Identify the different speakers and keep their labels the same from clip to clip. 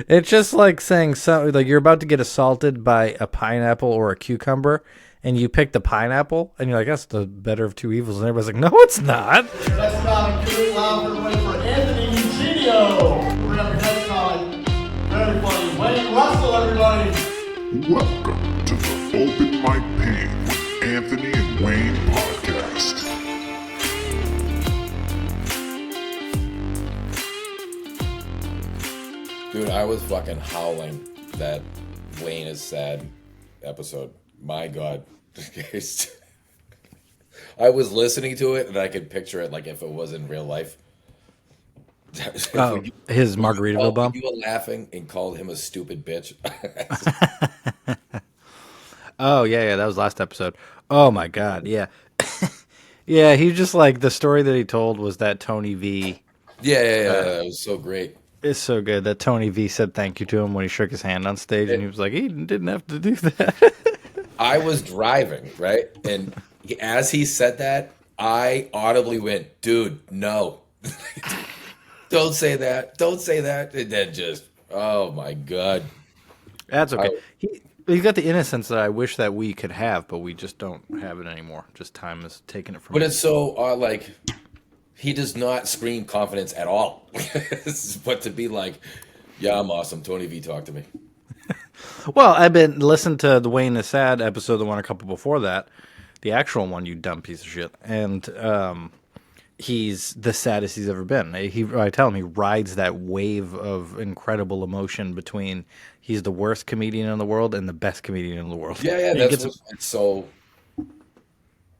Speaker 1: It's just like saying something like you're about to get assaulted by a pineapple or a cucumber, and you pick the pineapple, and you're like, "That's the better of two evils," and everybody's like, "No, it's not."
Speaker 2: Next comic, give it loud everybody for Anthony Eugenio. We're gonna have our next comic. Very funny. Wayne Russell, everybody.
Speaker 3: Welcome to the Open Mic Pain with Anthony and Wayne podcast.
Speaker 4: Dude, I was fucking howling that Wayne is sad episode. My God. I was listening to it and I could picture it like if it was in real life.
Speaker 1: Oh, his Margaritaville bum.
Speaker 4: You were laughing and called him a stupid bitch.
Speaker 1: Oh yeah, that was last episode. Oh my god, yeah, yeah. He just like the story that he told was that Tony V
Speaker 4: Yeah. It was so great.
Speaker 1: is so good that Tony V said thank you to him when he shook his hand on stage, and he was like, he didn't have to do that.
Speaker 4: I was driving, right? And as he said that, I audibly went, dude, no. Don't say that. Don't say that. And then just, oh my God.
Speaker 1: That's okay. He's got the innocence that I wish that we could have, but we just don't have it anymore. Just time is taking it from
Speaker 4: But
Speaker 1: us.
Speaker 4: it's so, like, he does not scream confidence at all. But to be like, yeah, I'm awesome. Tony V talked to me.
Speaker 1: Well, I've been listening to the Wayne is Sad episode, the one a couple before that, the actual one, you dumb piece of shit, and he's the saddest he's ever been. I tell him he rides that wave of incredible emotion between he's the worst comedian in the world and the best comedian in the world.
Speaker 4: Yeah,
Speaker 1: He
Speaker 4: that's
Speaker 1: gets-
Speaker 4: it's so.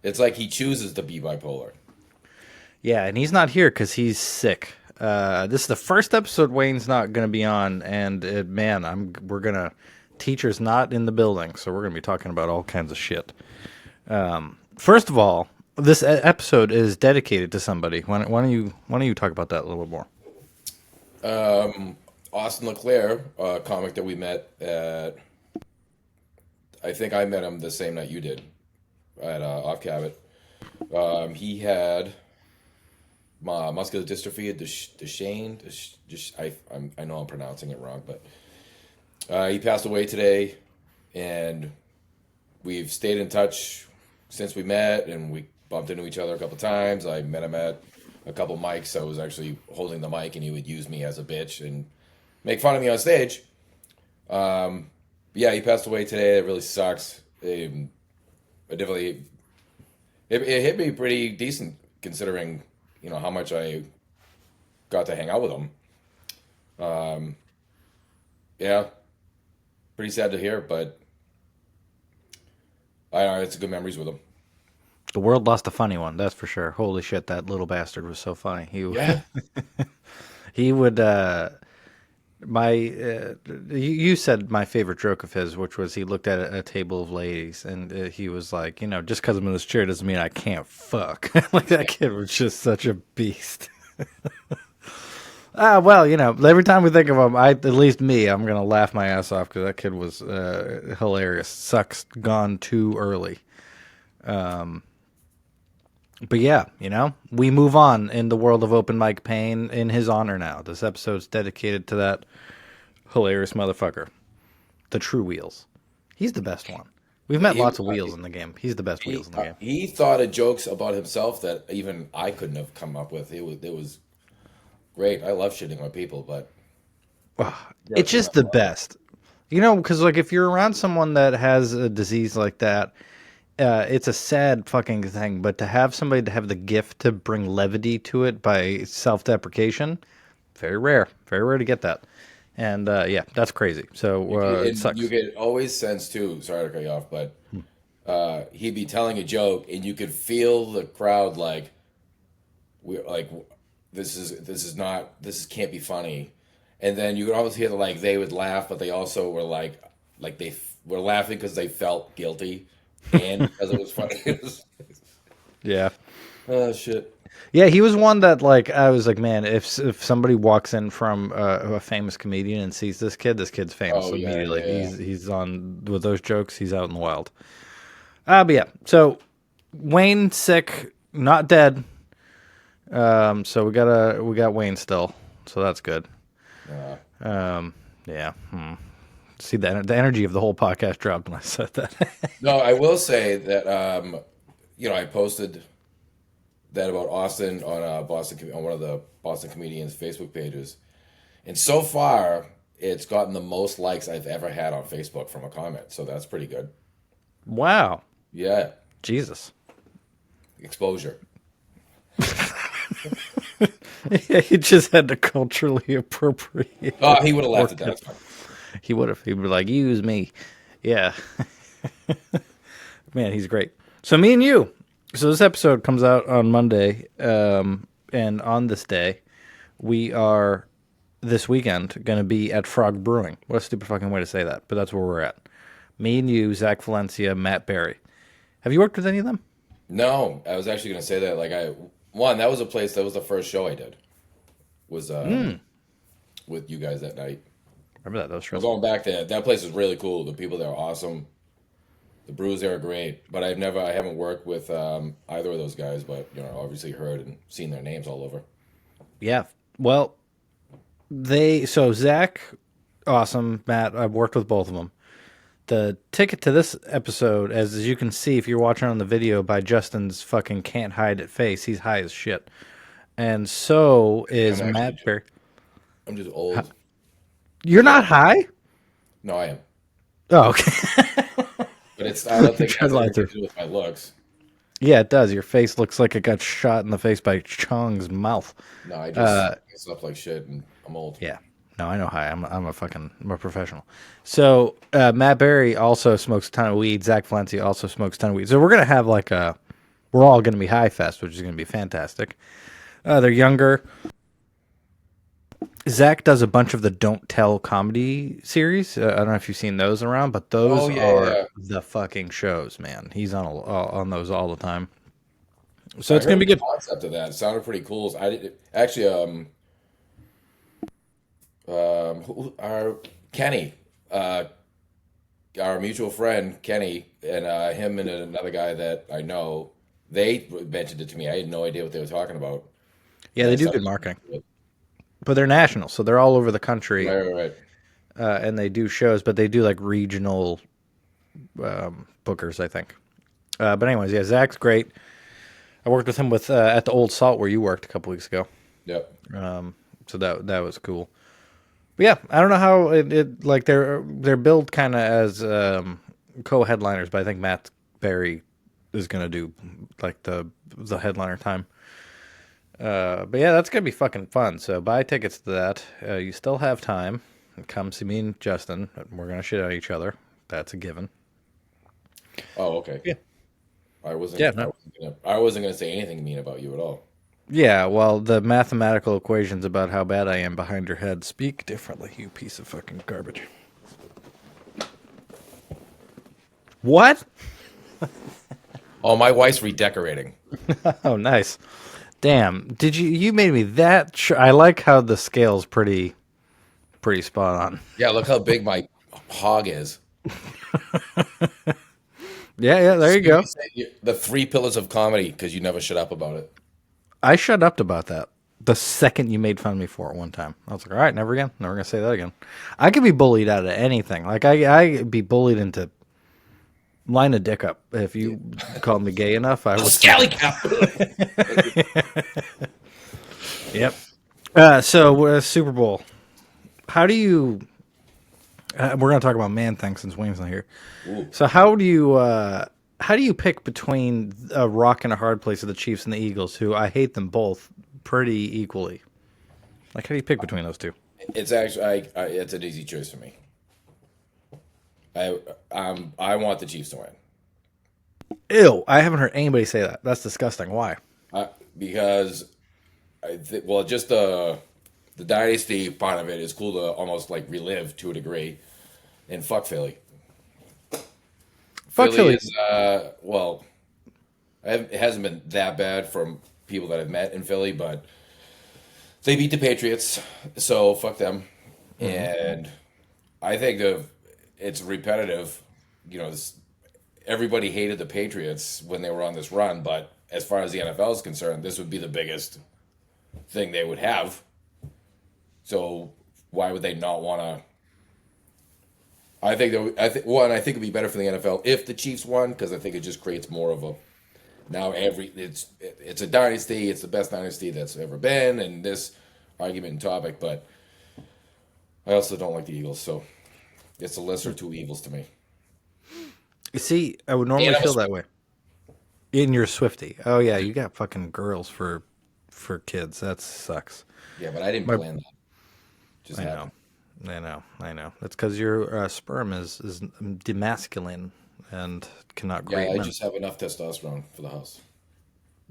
Speaker 4: It's like he chooses to be bipolar.
Speaker 1: yeah, and he's not here because he's sick. This is the first episode Wayne's not going to be on, and man, we're gonna teachers not in the building, so we're gonna be talking about all kinds of shit. First of all, this episode is dedicated to somebody. Why don't you talk about that a little bit more?
Speaker 4: Austin LeClaire, a comic that we met at. I think I met him the same night you did at Off Cabot. He had muscular dystrophy, Duchenne. I know I'm pronouncing it wrong, but he passed away today, and we've stayed in touch since we met, and we bumped into each other a couple times. I met him at a couple mics. I was actually holding the mic, and he would use me as a bitch and make fun of me on stage. Yeah, he passed away today. It really sucks. I definitely it hit me pretty decent considering how much I got to hang out with him. Yeah, pretty sad to hear, but I don't know. It's good memories with him.
Speaker 1: The world lost a funny one, that's for sure. Holy shit, that little bastard was so funny.
Speaker 4: Yeah.
Speaker 1: He would you said my favorite joke of his, which was he looked at a table of ladies and he was like, just because I'm in this chair doesn't mean I can't fuck. Like that kid was just such a beast. Well, every time we think of him, at least me, I'm gonna laugh my ass off because that kid was hilarious. Sucks gone too early. But yeah, we move on in the world of open mic pain in his honor now. This episode's dedicated to that hilarious motherfucker, the true Wheels. He's the best one. We've met lots of Wheels in the game. He's the best Wheels in the game.
Speaker 4: He thought of jokes about himself that even I couldn't have come up with. It was great. I love shitting on people, but
Speaker 1: It's just the best. Because if you're around someone that has a disease like that, it's a sad fucking thing, but to have somebody to have the gift to bring levity to it by self-deprecation, very rare to get that. And yeah, that's crazy. So it sucks.
Speaker 4: you could always sense too. Sorry to cut you off, but he'd be telling a joke, and you could feel the crowd like, we're like, this can't be funny. And then you could always hear they would laugh, but they also were like they were laughing because they felt guilty. And because it was funny.
Speaker 1: Yeah.
Speaker 4: Oh shit.
Speaker 1: Yeah, he was one that I was like, man, if somebody walks in from a famous comedian and sees this kid's famous immediately.
Speaker 4: Yeah.
Speaker 1: He's on with those jokes. He's out in the wild. But yeah, so Wayne sick, not dead. So we got Wayne still, so that's good. Yeah, Yeah. See, the energy of the whole podcast dropped when I said that.
Speaker 4: No, I will say that I posted that about Austin on on one of the Boston comedians Facebook pages, and so far it's gotten the most likes I've ever had on Facebook from a comment. So that's pretty good.
Speaker 1: Wow.
Speaker 4: Yeah,
Speaker 1: Jesus.
Speaker 4: exposure.
Speaker 1: Yeah, he just had to culturally appropriate.
Speaker 4: Oh, he would have laughed at that. That's fine.
Speaker 1: He would have. He'd be like, use me. Yeah. Man, he's great. So me and you. So this episode comes out on Monday. And on this day, we are this weekend going to be at Frog Brewing. What a stupid fucking way to say that. But that's where we're at. Me and you, Zach Valencia, Matt Berry. Have you worked with any of them?
Speaker 4: No, I was actually going to say that. That was a place, that was the first show I did. Was with you guys that night.
Speaker 1: Remember that? That was
Speaker 4: I'm
Speaker 1: stressful.
Speaker 4: going back there. That place is really cool. The people there are awesome. The brews there are great. But I haven't worked with either of those guys, but obviously heard and seen their names all over.
Speaker 1: Yeah. Well, so Zach, awesome. Matt, I've worked with both of them. The ticket to this episode, as you can see if you're watching on the video by Justin's fucking can't hide it face, he's high as shit. And so is Matt Berry.
Speaker 4: I'm just old.
Speaker 1: You're not high?
Speaker 4: No, I am.
Speaker 1: Oh, okay.
Speaker 4: But I don't think it has
Speaker 1: Tried
Speaker 4: anything
Speaker 1: to.
Speaker 4: to do with my looks.
Speaker 1: Yeah, it does. Your face looks like it got shot in the face by Chong's mouth.
Speaker 4: No, I just slept like shit and I'm old.
Speaker 1: Yeah. No, I know high. I'm a professional. So Matt Berry also smokes a ton of weed. Zach Valencia also smokes a ton of weed. So we're gonna have we're all gonna be high fest, which is gonna be fantastic. They're younger. Zach does a bunch of the Don't Tell comedy series. I don't know if you've seen those around, but those are the fucking shows, man. He's on those all the time. So it's gonna be good.
Speaker 4: The concept of that sounded pretty cool. I did actually. Our Kenny, our mutual friend Kenny, and him and another guy that I know, they mentioned it to me. I had no idea what they were talking about.
Speaker 1: Yeah, they do good marketing, but they're national, so they're all over the country.
Speaker 4: Right.
Speaker 1: And they do shows, but they do like regional bookers, I think. But anyways, yeah, Zach's great. I worked with him at the Old Salt where you worked a couple weeks ago.
Speaker 4: Yep.
Speaker 1: So that was cool. But yeah, I don't know how it like they're billed kind of as co-headliners, but I think Matt Berry is gonna do like the headliner time. But yeah, that's gonna be fucking fun. So buy tickets to that. You still have time. Come see me and Justin. We're gonna shit at each other. That's a given.
Speaker 4: Oh, okay.
Speaker 1: Yeah.
Speaker 4: I wasn't.
Speaker 1: Yeah, no.
Speaker 4: I wasn't gonna say anything mean about you at all.
Speaker 1: Yeah, well, the mathematical equations about how bad I am behind your head speak differently, you piece of fucking garbage. What?
Speaker 4: Oh, my wife's redecorating.
Speaker 1: Oh, nice. Damn. Did you made me that I like how the scale's pretty spot on.
Speaker 4: Yeah, look how big my hog is.
Speaker 1: Yeah, there you go.
Speaker 4: The 3 pillars of comedy, because you never shut up about it.
Speaker 1: I shut up about that the second you made fun of me for it one time. I was like, all right, never again. Never going to say that again. I could be bullied out of anything. Like, I be bullied into line a dick up. If you called me gay enough, I would.
Speaker 4: Scally cow.
Speaker 1: Yep. So, Super Bowl. How do you... we're going to talk about man things since Wayne's not here.
Speaker 4: Ooh.
Speaker 1: So how do you pick between a rock and a hard place of the Chiefs and the Eagles, who I hate them both pretty equally? Like, how do you pick between those two?
Speaker 4: It's actually it's an easy choice for me. I want the Chiefs to win.
Speaker 1: Ew, I haven't heard anybody say that. That's disgusting. Why?
Speaker 4: Because just the dynasty part of it is cool to almost like relive to a degree. And fuck Philly.
Speaker 1: Fuck Philly.
Speaker 4: Is, it hasn't been that bad from people that I've met in Philly, but they beat the Patriots, so fuck them. Mm-hmm. And I think it's repetitive. Everybody hated the Patriots when they were on this run, but as far as the NFL is concerned, this would be the biggest thing they would have. So why would they not want to I think that I think one. I think it'd be better for the NFL if the Chiefs won because I think it just creates more of a now it's a dynasty. It's the best dynasty that's ever been, and this argument and topic. But I also don't like the Eagles, so it's a lesser of two evils to me.
Speaker 1: You see, I would normally
Speaker 4: And I'm a
Speaker 1: feel that way. In your Swifty. Oh yeah, you got fucking girls for kids. That sucks.
Speaker 4: Yeah, but I didn't plan that. Just
Speaker 1: I
Speaker 4: happened.
Speaker 1: know. I know. That's because your sperm is demasculine and cannot
Speaker 4: Yeah,
Speaker 1: create
Speaker 4: I
Speaker 1: men.
Speaker 4: just have enough testosterone for the house.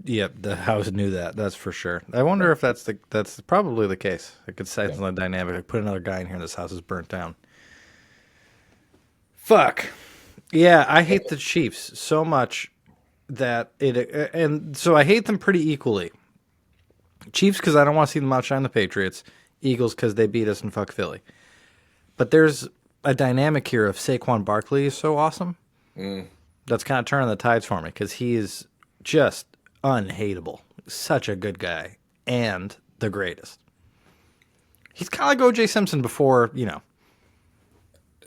Speaker 1: Yep, the house knew that. That's for sure. I wonder if that's probably the case. I could say something dynamic. I put another guy in here, and this house is burnt down. Fuck. Yeah, I hate the Chiefs so much that and so I hate them pretty equally. Chiefs because I don't want to see them outshine the Patriots. Eagles because they beat us and fuck Philly. But there's a dynamic here of Saquon Barkley is so awesome. That's kind of turning the tides for me because he is just unhateable. Such a good guy and the greatest. He's kind of like O.J. Simpson before,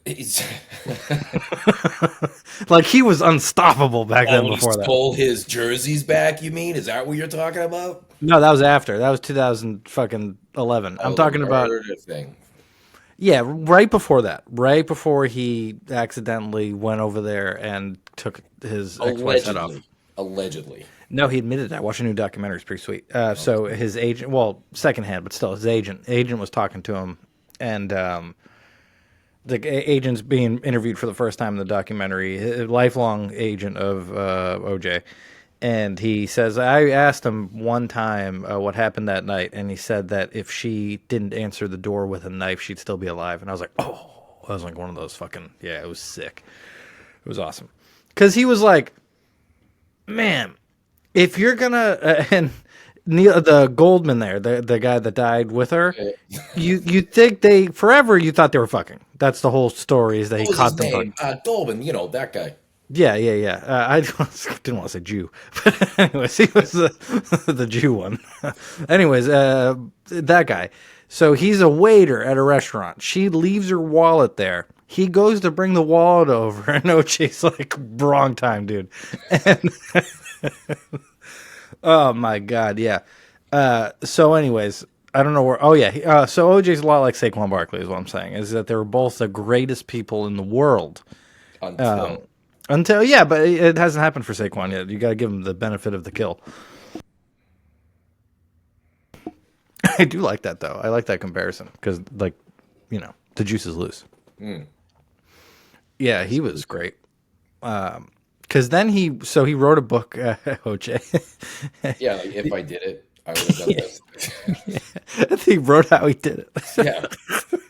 Speaker 4: He's
Speaker 1: like he was unstoppable back then
Speaker 4: when he
Speaker 1: before that.
Speaker 4: stole his jerseys back. You mean? Is that what you're talking about?
Speaker 1: No, that was after. That was 2011. I'm talking about
Speaker 4: thing.
Speaker 1: yeah, right before that. Right before he accidentally went over there and took his ex-wife's head off.
Speaker 4: Allegedly.
Speaker 1: No, he admitted it. I watched a new documentary. It's pretty sweet. So his agent, well, secondhand, but still, his agent was talking to him, and the agent's being interviewed for the first time in the documentary. A lifelong agent of OJ, and he says, I asked him one time what happened that night, and he said that if she didn't answer the door with a knife, she'd still be alive. And I was like, oh, I was like one of those fucking it was sick. It was awesome because he was like, man. If you're gonna and Neil, the Goldman there, the guy that died with her, you think they forever you thought they were fucking. That's the whole story is that he
Speaker 4: What was
Speaker 1: caught
Speaker 4: his
Speaker 1: them.
Speaker 4: name? Dolben, that guy.
Speaker 1: Yeah. I didn't want to say Jew, but anyways, he was the Jew one. Anyways, that guy. So he's a waiter at a restaurant. She leaves her wallet there. He goes to bring the wallet over, and OJ's like, wrong time, dude. And oh my god, yeah. So, anyways, I don't know where. Oh yeah, so OJ's a lot like Saquon Barkley, is what I'm saying. Is that they were both the greatest people in the world until yeah, but it hasn't happened for Saquon yet. You got to give him the benefit of the kill. I do like that though. I like that comparison because, like, the juice is loose. Yeah, he was great. Because then he wrote a book, OJ.
Speaker 4: Yeah, like if I did it, I would have done this.
Speaker 1: I think he wrote how he did it.
Speaker 4: Yeah.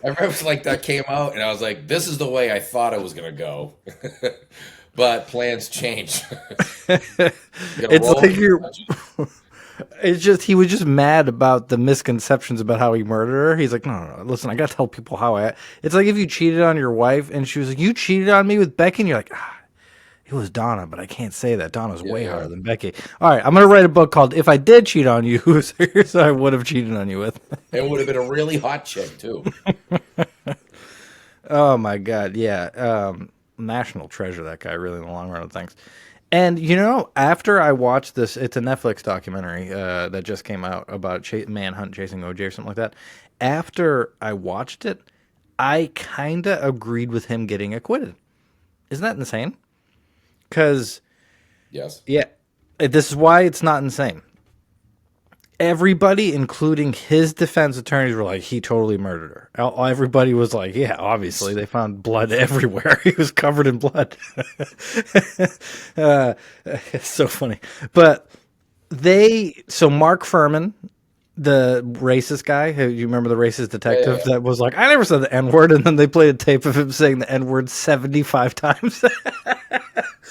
Speaker 4: I remember like that came out and I was like, this is the way I thought it was going to go. But plans change.
Speaker 1: It's like it's just he was just mad about the misconceptions about how he murdered her. He's like, no, listen, I gotta tell people how I. It's like if you cheated on your wife and she was like, you cheated on me with Becky, and you're like, it was Donna, but I can't say that. Donna's way harder than Becky. All right, I'm gonna write a book called "If I Did Cheat on You." Here's what I would have cheated on you with.
Speaker 4: It would have been a really hot chick too.
Speaker 1: Oh my god, yeah, national treasure that guy. Really, in the long run of things. And after I watched this, it's a Netflix documentary that just came out about manhunt chasing OJ or something like that. After I watched it, I kind of agreed with him getting acquitted. Isn't that insane? Because,
Speaker 4: Yes.
Speaker 1: yeah, this is why it's not insane. Everybody, including his defense attorneys, were like, he totally murdered her. Everybody was like, yeah, obviously. They found blood everywhere. He was covered in blood. It's so funny. But so Mark Furman, the racist guy, who you remember the racist detective that was like, I never said the N-word, and then they played a tape of him saying the N-word 75 times.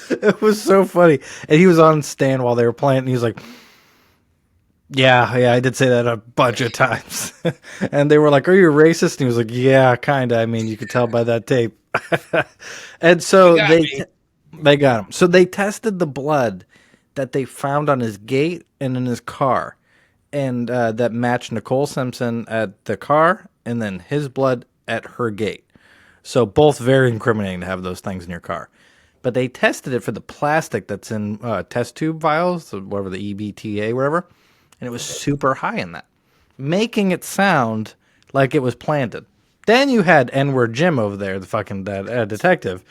Speaker 1: It was so funny. And he was on stand while they were playing, and he was like, yeah, I did say that a bunch of times. And they were like, are you a racist? And he was like, yeah, kind of. I mean, you could tell by that tape. And so they got him. So they tested the blood that they found on his gate and in his car. And that matched Nicole Simpson at the car and then his blood at her gate. So both very incriminating to have those things in your car. But they tested it for the plastic that's in test tube vials, whatever the EBTA, whatever, and it was super high in that, making it sound like it was planted. Then you had N-word Jim over there, the fucking that detective,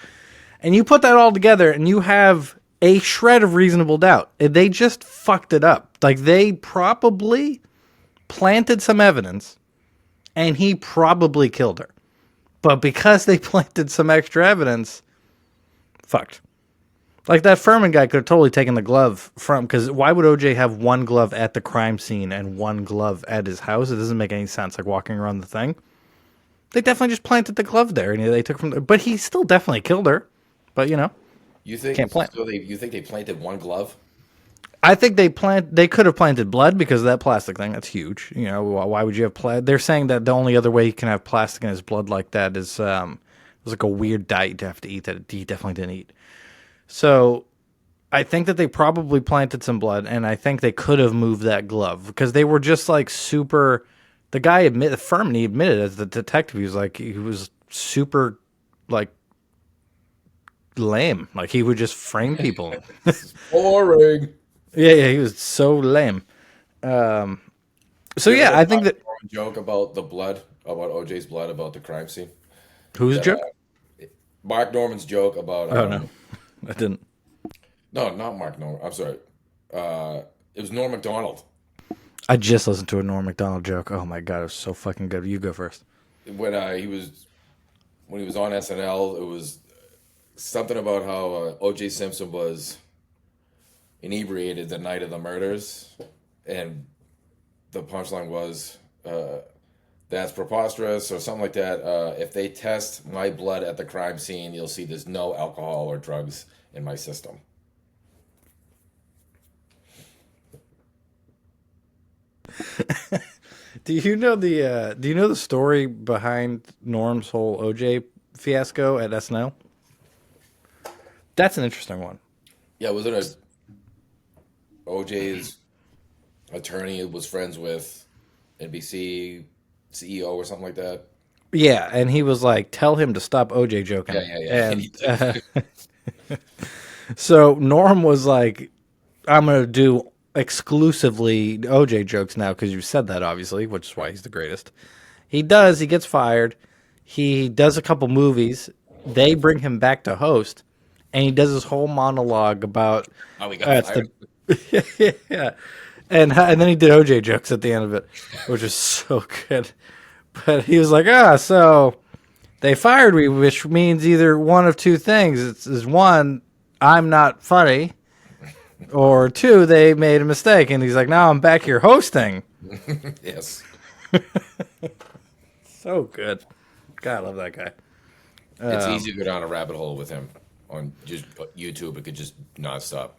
Speaker 1: and you put that all together, and you have a shred of reasonable doubt. They just fucked it up. Like they probably planted some evidence, and he probably killed her. But because they planted some extra evidence, fucked. Like that Furman guy could have totally taken the glove from, because why would OJ have one glove at the crime scene and one glove at his house? It doesn't make any sense, like walking around the thing. They definitely just planted the glove there, and they took from there. But he still definitely killed her. But,
Speaker 4: You think
Speaker 1: can't plant.
Speaker 4: so? You think they planted one glove?
Speaker 1: I think they could have planted blood because of that plastic thing. That's huge. Why would you have They're saying that the only other way you can have plastic in his blood like that is it was like a weird diet to have to eat that he definitely didn't eat. So I think that they probably planted some blood, and I think they could have moved that glove because they were just like super. The guy Furman, he admitted as the detective, he was super like lame. Like he would just frame people.
Speaker 4: Boring.
Speaker 1: Yeah, he was so lame. So yeah, I think that
Speaker 4: Joke about the blood, about OJ's blood, about the crime scene.
Speaker 1: whose
Speaker 4: That,
Speaker 1: joke?
Speaker 4: Mark Norman's joke about.
Speaker 1: Oh no, I didn't.
Speaker 4: No, not Mark Norman. I'm sorry. It was Norm Macdonald.
Speaker 1: I just listened to a Norm Macdonald joke. Oh my god, it was so fucking good. You go first.
Speaker 4: When he was on SNL, it was something about how O.J. Simpson was inebriated the night of the murders, and the punchline was, "That's preposterous" or something like that. If they test my blood at the crime scene, you'll see there's no alcohol or drugs in my system.
Speaker 1: Do you know the story behind Norm's whole OJ fiasco at SNL? That's an interesting one.
Speaker 4: Yeah, wasn't it OJ's attorney was friends with NBC CEO or something like that?
Speaker 1: Yeah, and he was like, "Tell him to stop OJ joking."
Speaker 4: Yeah.
Speaker 1: And so Norm was like, "I'm gonna do exclusively OJ jokes now because you said that, obviously, which is why he's the greatest." He does. He gets fired. He does a couple movies. They bring him back to host, and he does this whole monologue about
Speaker 4: Oh, we got fired.
Speaker 1: yeah, and then he did OJ jokes at the end of it, which is so good. But he was like, so they fired me, which means either one of two things. It's one, I'm not funny, or two, they made a mistake. And he's like, now I'm back here hosting.
Speaker 4: Yes.
Speaker 1: So good. God, I love that guy.
Speaker 4: It's easy to go down a rabbit hole with him on just YouTube. It could just not stop.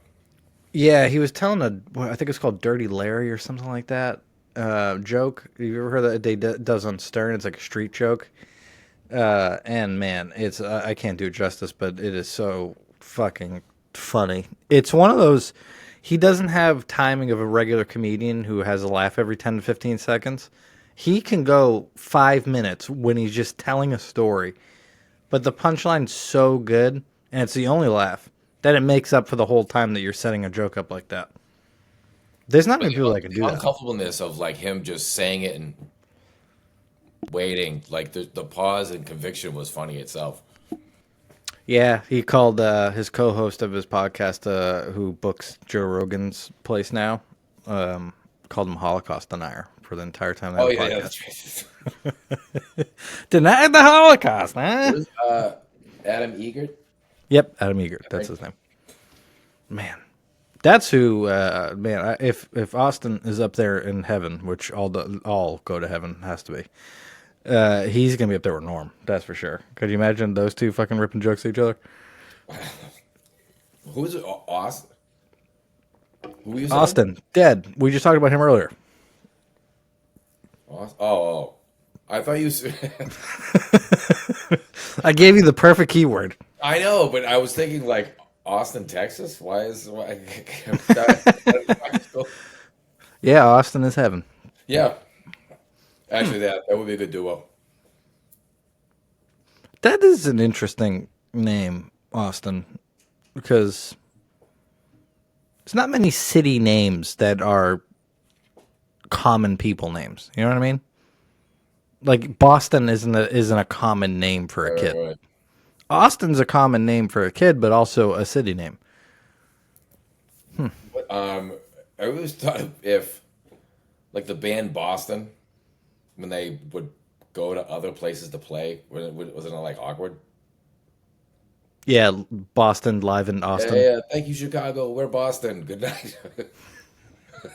Speaker 1: Yeah, he was telling I think it's called Dirty Larry or something like that, joke. You ever heard that they does on Stern? It's like a street joke. And man, it's I can't do it justice, but it is so fucking funny. It's one of those. He doesn't have timing of a regular comedian who has a laugh every 10 to 15 seconds. He can go 5 minutes when he's just telling a story, but the punchline's so good, and it's the only laugh that it makes up for the whole time that you're setting a joke up like that. There's not many people that can do
Speaker 4: The
Speaker 1: that.
Speaker 4: uncomfortableness of like him just saying it and waiting, like the pause and conviction was funny itself.
Speaker 1: Yeah, he called his co-host of his podcast, who books Joe Rogan's place now, called him Holocaust denier for the entire time.
Speaker 4: Oh
Speaker 1: Of
Speaker 4: yeah,
Speaker 1: the
Speaker 4: yeah,
Speaker 1: podcast.
Speaker 4: that's right.
Speaker 1: Denied the Holocaust, huh?
Speaker 4: Adam Egert.
Speaker 1: Yep, Adam Egert. That's his name. Man, that's who. If Austin is up there in heaven, which all go to heaven, has to be. He's gonna be up there with Norm. That's for sure. Could you imagine those two fucking ripping jokes at each other?
Speaker 4: Who's it? Austin? Who is
Speaker 1: Austin, dead. We just talked about him earlier.
Speaker 4: Oh. I thought you.
Speaker 1: I gave you the perfect keyword.
Speaker 4: I know, but I was thinking like Austin, Texas. Why?
Speaker 1: Yeah, Austin is heaven.
Speaker 4: Yeah. Actually, that would be a good duo.
Speaker 1: That is an interesting name, Austin, because there's not many city names that are common people names. You know what I mean? Like Boston isn't a common name for a kid.
Speaker 4: Right.
Speaker 1: Austin's a common name for a kid, but also a city name.
Speaker 4: I always thought if, like the band Boston, when they would go to other places to play, wasn't it like awkward?
Speaker 1: Yeah, Boston live in
Speaker 4: Yeah,
Speaker 1: Austin.
Speaker 4: yeah. Thank you, Chicago. We're Boston. Good night.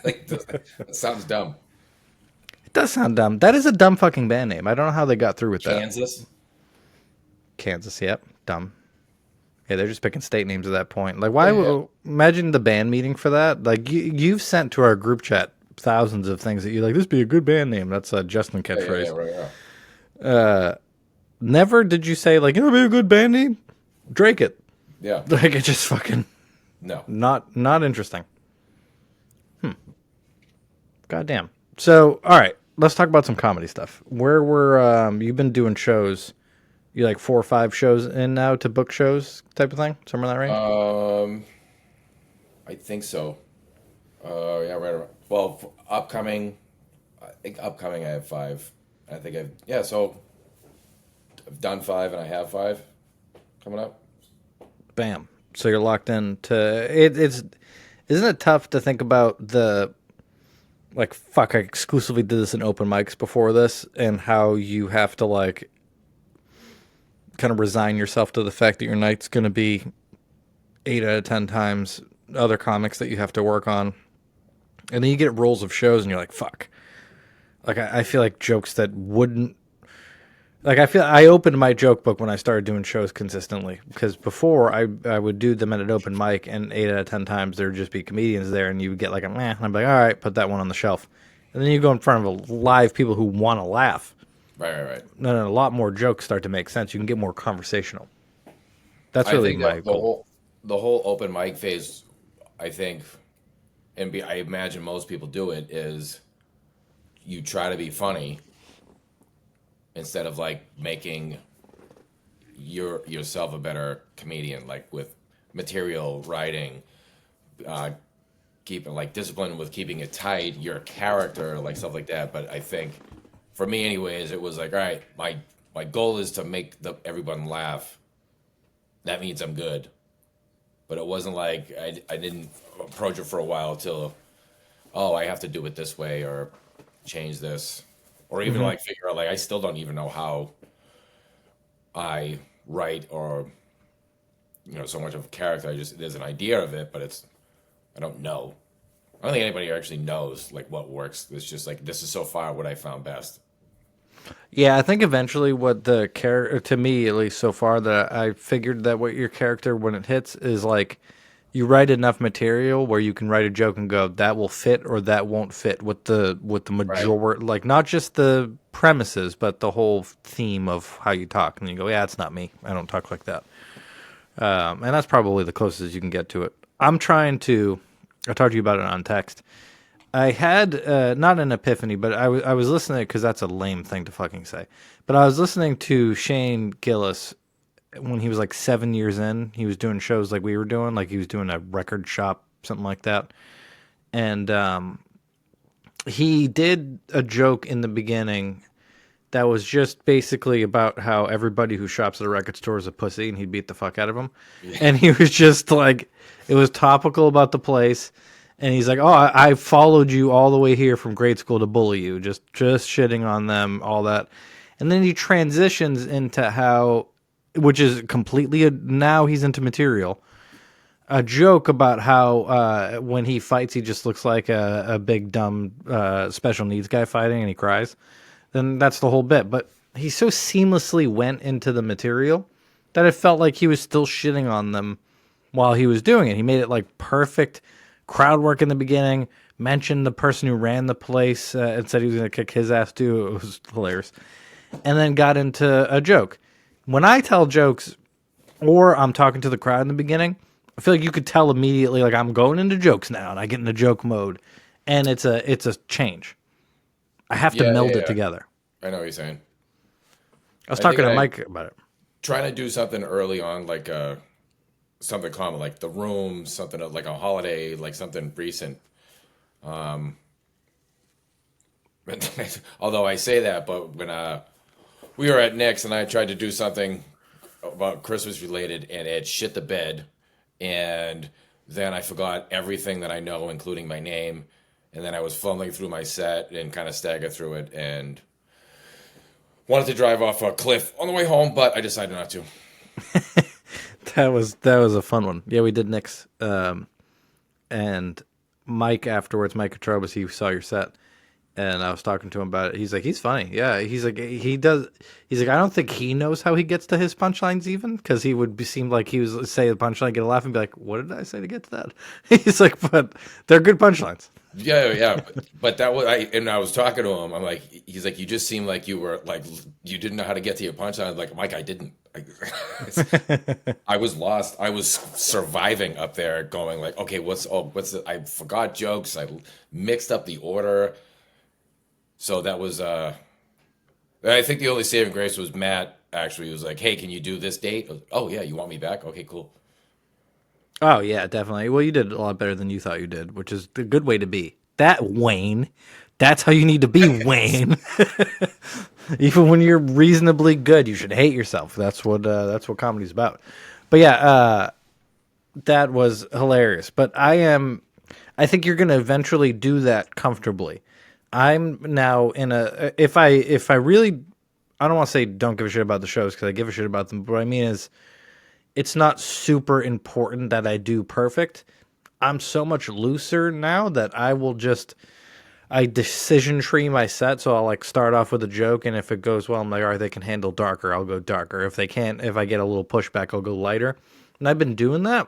Speaker 4: Like, that sounds dumb.
Speaker 1: It does sound dumb. That is a dumb fucking band name. I don't know how they got through with that.
Speaker 4: Kansas.
Speaker 1: Kansas, yep, dumb. Yeah, they're just picking state names at that point. Like, why?
Speaker 4: Yeah.
Speaker 1: Imagine the band meeting for that. Like, you've sent to our group chat thousands of things that you like. This be a good band name. That's a Justin
Speaker 4: Yeah,
Speaker 1: catchphrase.
Speaker 4: yeah, right. Yeah.
Speaker 1: Never did you say like it'll be a good band name. Drake it.
Speaker 4: Yeah.
Speaker 1: Like it just fucking
Speaker 4: No.
Speaker 1: not interesting. Goddamn. So, all right, let's talk about some comedy stuff. Where were you've been doing shows? You like 4 or 5 shows in now to book shows type of thing, somewhere in that range.
Speaker 4: I think so. Yeah, right around. Well, for upcoming, I think upcoming I have 5. I think so I've done 5 and I have 5 coming up.
Speaker 1: Bam. So you're locked in to it. It's isn't it tough to think about the like fuck? I exclusively did this in open mics before this, and how you have to like kind of resign yourself to the fact that your night's going to be 8 out of 10 times other comics that you have to work on. And then you get rolls of shows and you're like, fuck. Like, I feel like jokes that wouldn't. Like, I opened my joke book when I started doing shows consistently. Because before, I would do them at an open mic, and 8 out of 10 times there would just be comedians there, and you would get like a meh. And I'm like, all right, put that one on the shelf. And then you go in front of a live people who want to laugh.
Speaker 4: Right.
Speaker 1: Then a lot more jokes start to make sense. You can get more conversational. That's
Speaker 4: I
Speaker 1: really
Speaker 4: think
Speaker 1: my
Speaker 4: that
Speaker 1: goal.
Speaker 4: the whole open mic phase, I think, I imagine most people do it, is you try to be funny instead of like making yourself a better comedian, like with material writing, keeping like discipline with keeping it tight, your character, like stuff like that. But I think for me anyways, it was like, all right, my goal is to make everyone laugh. That means I'm good. But it wasn't like I didn't approach it for a while till, oh, I have to do it this way or change this. Or even like figure out, like, I still don't even know how I write or, so much of a character. There's an idea of it, but I don't know. I don't think anybody actually knows, like, what works. It's just like, this is so far what I found best.
Speaker 1: Yeah, I think eventually what the character, to me at least so far, that I figured that what your character, when it hits, is like you write enough material where you can write a joke and go, that will fit or that won't fit with the majority, like not just the premises, but the whole theme of how you talk. And you go, yeah, it's not me. I don't talk like that. And that's probably the closest you can get to it. I talked to you about it on text. I had not an epiphany, but I was listening because that's a lame thing to fucking say. But I was listening to Shane Gillis when he was like 7 years in. He was doing shows like we were doing, like he was doing a record shop, something like that. And he did a joke in the beginning that was just basically about how everybody who shops at a record store is a pussy, and he beat the fuck out of them. Yeah. And he was just like, it was topical about the place. And he's like, oh, I followed you all the way here from grade school to bully you, just shitting on them, all that. And then he transitions into how, which is completely, now he's into material, a joke about how when he fights, he just looks like a big, dumb special needs guy fighting, and he cries. Then that's the whole bit. But he so seamlessly went into the material that it felt like he was still shitting on them while he was doing it. He made it like perfect crowd work in the beginning, mentioned the person who ran the place and said he was going to kick his ass too. It was hilarious. And then got into a joke. When I tell jokes or I'm talking to the crowd in the beginning, I feel like you could tell immediately, like, I'm going into jokes now, and I get into joke mode. And it's a change. I have to meld it together.
Speaker 4: I know what you're saying.
Speaker 1: I was talking to Mike about it.
Speaker 4: trying to do something early on, like something common, like The Room, something like a holiday, like something recent. Although I say that, but when we were at Nick's and I tried to do something about Christmas related, and it shit the bed, and then I forgot everything that I know, including my name, and then I was fumbling through my set and kind of staggered through it, and wanted to drive off a cliff on the way home, but I decided not to.
Speaker 1: That was a fun one. Yeah, we did Nick's, and Mike afterwards. Mike Katrobas, he saw your set, and I was talking to him about it. He's like, he's funny. Yeah, he's like, he does. He's like, I don't think he knows how he gets to his punchlines even, because he would seem like he was say the punchline, get a laugh, and be like, what did I say to get to that? He's like, but they're good punchlines.
Speaker 4: Yeah. But that was I was talking to him. I'm like, he's like, you just seem like you were like you didn't know how to get to your punchline. I was like, Mike, I didn't. I was lost. I was surviving up there, going like, okay, what's the? I forgot jokes. I mixed up the order. So that was. I think the only saving grace was Matt. Actually, was like, hey, can you do this date? I was, oh yeah, you want me back? Okay, cool.
Speaker 1: Oh yeah, definitely. Well, you did a lot better than you thought you did, which is the good way to be. That Wayne, that's how you need to be, Wayne. Even when you're reasonably good, you should hate yourself. That's what comedy's about. But yeah, that was hilarious. But I think you're going to eventually do that comfortably. I'm now in a if I really I don't want to say don't give a shit about the shows because I give a shit about them. But what I mean is it's not super important that I do perfect. I'm so much looser now that I decision tree my set. So I'll like start off with a joke, and if it goes well, I'm like, all right, they can handle darker, I'll go darker. If they can't, if I get a little pushback, I'll go lighter. And I've been doing that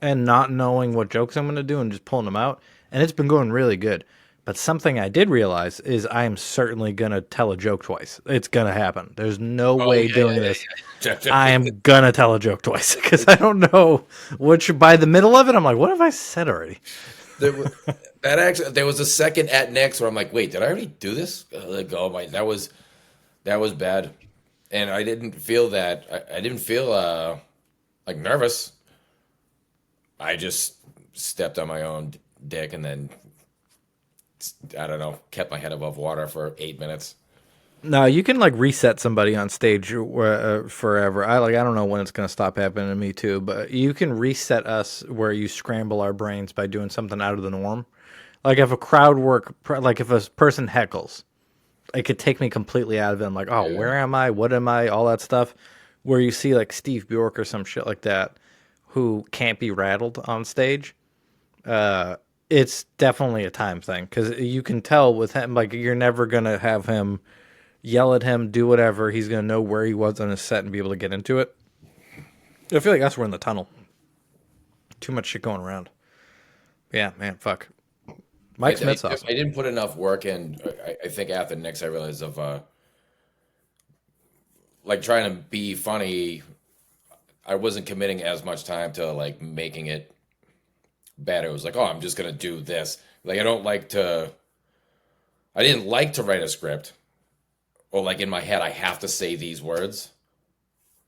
Speaker 1: and not knowing what jokes I'm going to do and just pulling them out. And it's been going really good. But something I did realize is I am certainly going to tell a joke twice. It's going to happen. There's no way doing this. I am going to tell a joke twice because I don't know which, by the middle of it, I'm like, what have I said already?
Speaker 4: There was a second at next where I'm like, wait, did I already do this? Like, oh my, that was bad, and I didn't feel that. I didn't feel like nervous. I just stepped on my own dick and then I don't know, kept my head above water for 8 minutes.
Speaker 1: No, you can like reset somebody on stage forever. I don't know when it's going to stop happening to me too, but you can reset us where you scramble our brains by doing something out of the norm. Like if a crowd work, like if a person heckles, it could take me completely out of it. I'm like, oh, where am I? What am I? All that stuff. Where you see like Steve Bjork or some shit like that, who can't be rattled on stage. It's definitely a time thing because you can tell with him, like you're never gonna have him yell at him, do whatever. He's gonna know where he was on his set and be able to get into it. I feel like that's we're in the tunnel. Too much shit going around. Yeah, man, fuck. Mike Smith's awesome.
Speaker 4: I didn't put enough work in. I think after next I realized of like trying to be funny. I wasn't committing as much time to like making it better. It was like, oh, I'm just gonna do this. Like I didn't like to write a script, or like in my head I have to say these words.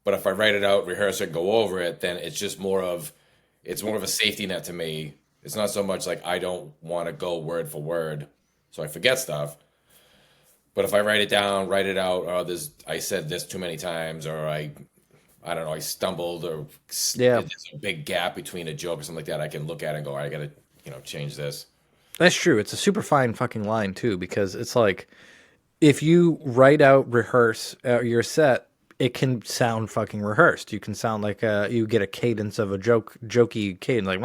Speaker 4: But if I write it out, rehearse it, go over it, then it's more of a safety net to me. It's not so much like I don't want to go word for word, so I forget stuff. But if I write it down, write it out, or I said this too many times, or I don't know, I stumbled, or there's a big gap between a joke or something like that, I can look at it and go, all right, I got to, change this.
Speaker 1: That's true. It's a super fine fucking line too, because it's like if you write out, rehearse your set, it can sound fucking rehearsed. You can sound like you get a cadence of a jokey cadence, like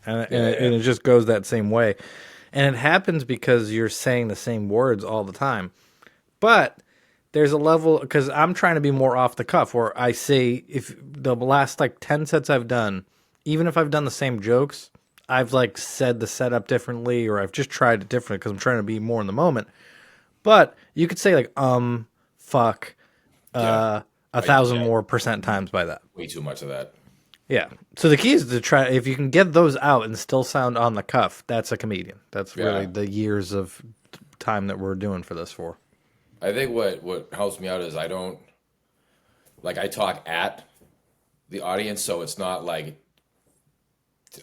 Speaker 1: and it just goes that same way. And it happens because you're saying the same words all the time. But there's a level, because I'm trying to be more off the cuff, where I say, if the last like 10 sets I've done, even if I've done the same jokes, I've like said the setup differently, or I've just tried it differently because I'm trying to be more in the moment. But you could say like, fuck, 1,000 more percent times by that.
Speaker 4: Way too much of that.
Speaker 1: Yeah. So the key is to try, if you can get those out and still sound on the cuff, that's a comedian. That's really the years of time that we're doing for this for.
Speaker 4: I think what helps me out is I don't, like I talk at the audience, so it's not like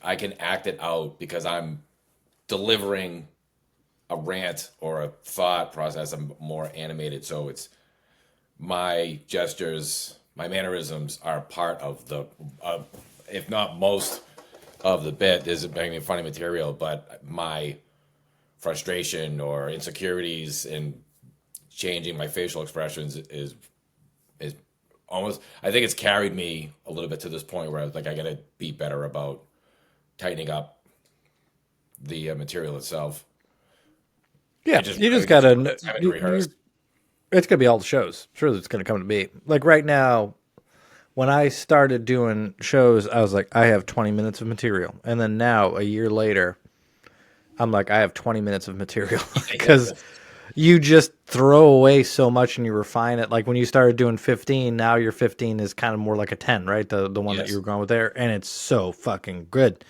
Speaker 4: I can act it out because I'm delivering a rant or a thought process. I'm more animated, so it's my gestures, my mannerisms are part of the, if not most of the bit. Is making funny material, but my frustration or insecurities in changing my facial expressions is almost. I think it's carried me a little bit to this point where like I gotta be better about tightening up the material itself.
Speaker 1: Yeah,
Speaker 4: It just
Speaker 1: you
Speaker 4: really
Speaker 1: just gotta.
Speaker 4: time to rehearse.
Speaker 1: It's gonna be all the shows. Sure, it's gonna come to be. Like right now, when I started doing shows, I was like, I have 20 minutes of material, and then now a year later, I'm like, I have 20 minutes of material because you just throw away so much and you refine it. Like when you started doing 15, now your 15 is kind of more like a 10, right? The one that you
Speaker 4: Yes.
Speaker 1: were going with there, and it's so fucking good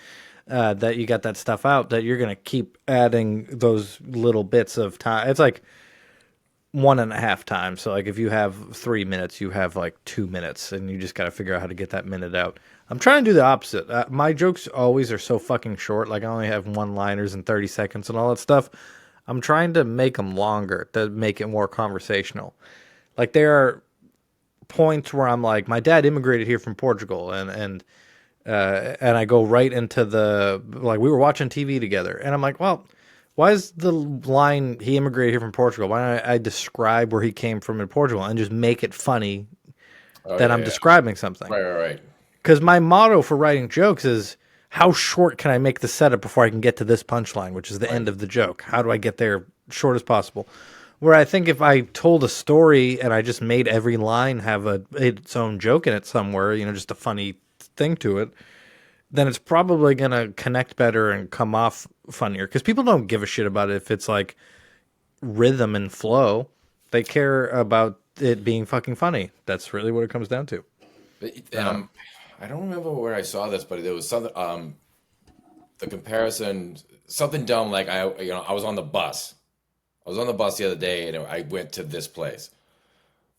Speaker 1: that you got that stuff out that you're gonna keep adding those little bits of time. It's like 1.5 times. So like if you have 3 minutes, you have like 2 minutes, and you just got to figure out how to get that minute out. I'm trying to do the opposite. My jokes always are so fucking short. Like I only have one-liners and 30 seconds and all that stuff. I'm trying to make them longer to make it more conversational. Like there are points where I'm like, my dad immigrated here from Portugal, and I go right into the like we were watching TV together, and I'm like, well, why is the line he immigrated here from Portugal? Why don't I describe where he came from in Portugal and just make it funny
Speaker 4: Oh
Speaker 1: that
Speaker 4: yeah,
Speaker 1: I'm
Speaker 4: yeah.
Speaker 1: describing something?
Speaker 4: Right, right, right.
Speaker 1: Because my motto for writing jokes is how short can I make the setup before I can get to this punchline, which is the end of the joke? How do I get there short as possible? Where I think if I told a story and I just made every line have its own joke in it somewhere, just a funny thing to it, then it's probably going to connect better and come off funnier. Because people don't give a shit about it if it's like rhythm and flow. They care about it being fucking funny. That's really what it comes down to.
Speaker 4: I don't remember where I saw this, but there was something. The comparison, something dumb like I was on the bus. I was on the bus the other day, and I went to this place.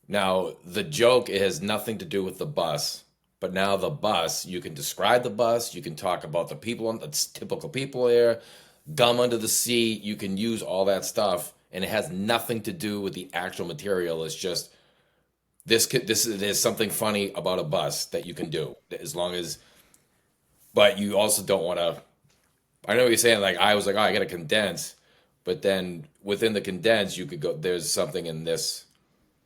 Speaker 4: Now the joke has nothing to do with the bus, but now the bus, you can describe the bus, you can talk about the people on the typical people there, gum under the seat. You can use all that stuff, and it has nothing to do with the actual material. It's just there's something funny about a bus that you can do as long as, but you also don't want to. I know what you're saying. Like I was like, oh, I got to condense, but then within the condense, you could go. There's something in this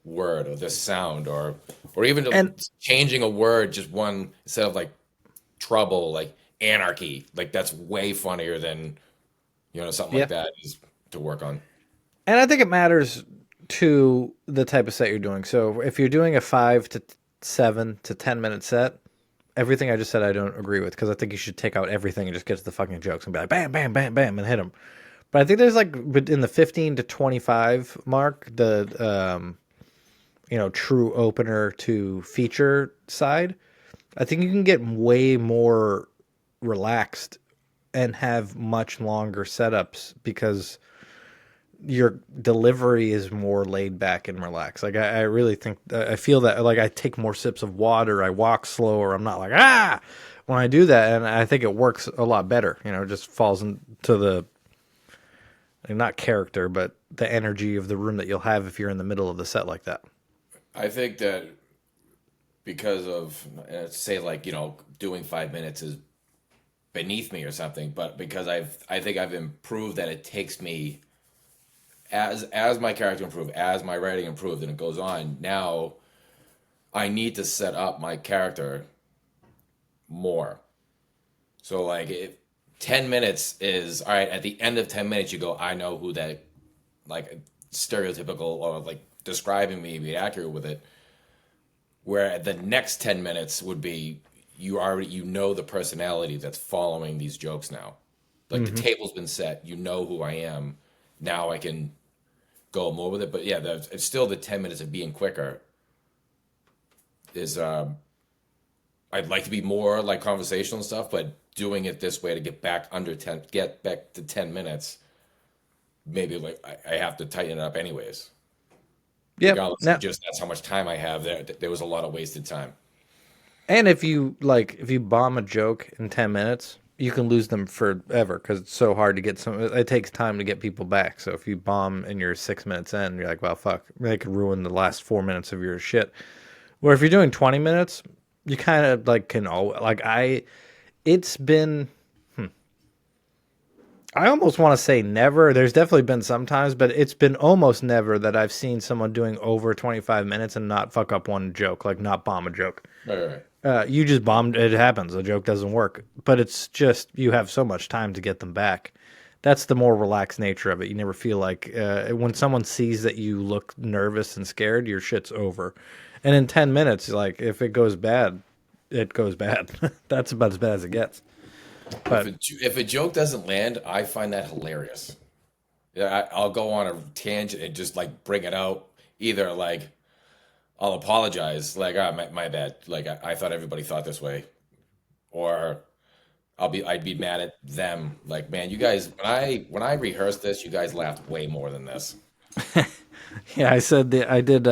Speaker 4: word or this sound or even
Speaker 1: And
Speaker 4: changing a word just one instead of like trouble, like anarchy. Like that's way funnier than something
Speaker 1: yeah,
Speaker 4: like that is to work on.
Speaker 1: and I think it matters to the type of set you're doing. So if you're doing a 5 to 7 to 10 minute set, everything I just said I don't agree with because I think you should take out everything and just get to the fucking jokes and be like bam, bam, bam, bam, and hit them. But I think there's like in the 15 to 25 mark, the true opener to feature side. I think you can get way more relaxed and have much longer setups because your delivery is more laid back and relaxed. Like I really think I feel that like I take more sips of water, I walk slower. I'm not like when I do that, and I think it works a lot better. It just falls into the not character, but the energy of the room that you'll have if you're in the middle of the set like that.
Speaker 4: I think that because of say like doing 5 minutes is beneath me or something, but because I think I've improved that it takes me as my character improved, as my writing improved, and it goes on. Now I need to set up my character more. So like if 10 minutes is all right, at the end of 10 minutes you go, I know who that like stereotypical or like describing me, be accurate with it. Where the next 10 minutes would be you know the personality that's following these jokes now. Like the table's been set, you know who I am. Now I can go more with it. But yeah, it's still the 10 minutes of being quicker is I'd like to be more like conversational and stuff, but doing it this way to get back to 10 minutes, maybe like I have to tighten it up anyways.
Speaker 1: Yep.
Speaker 4: regardless of
Speaker 1: Now,
Speaker 4: just that's how much time I have. There was a lot of wasted time.
Speaker 1: and if you bomb a joke in 10 minutes, you can lose them forever because it's so hard to get some. It takes time to get people back. So if you bomb and you're 6 minutes in, you're like, well, fuck, they could ruin the last 4 minutes of your shit. Where if you're doing 20 minutes, you kind of like can all like I. It's been. I almost want to say never. There's definitely been some times, but it's been almost never that I've seen someone doing over 25 minutes and not fuck up one joke, like not bomb a joke.
Speaker 4: Right.
Speaker 1: You just bombed. It happens. A joke doesn't work, but it's just you have so much time to get them back. That's the more relaxed nature of it. You never feel like when someone sees that you look nervous and scared, your shit's over. And in 10 minutes, like if it goes bad, it goes bad. That's about as bad as it gets. But
Speaker 4: If a joke doesn't land, I find that hilarious. Yeah, I'll go on a tangent and just like bring it out. Either like I'll apologize, like my bad, like I thought everybody thought this way, or I'd be mad at them. Like, man, you guys, when I rehearsed this, you guys laughed way more than this.
Speaker 1: yeah, I did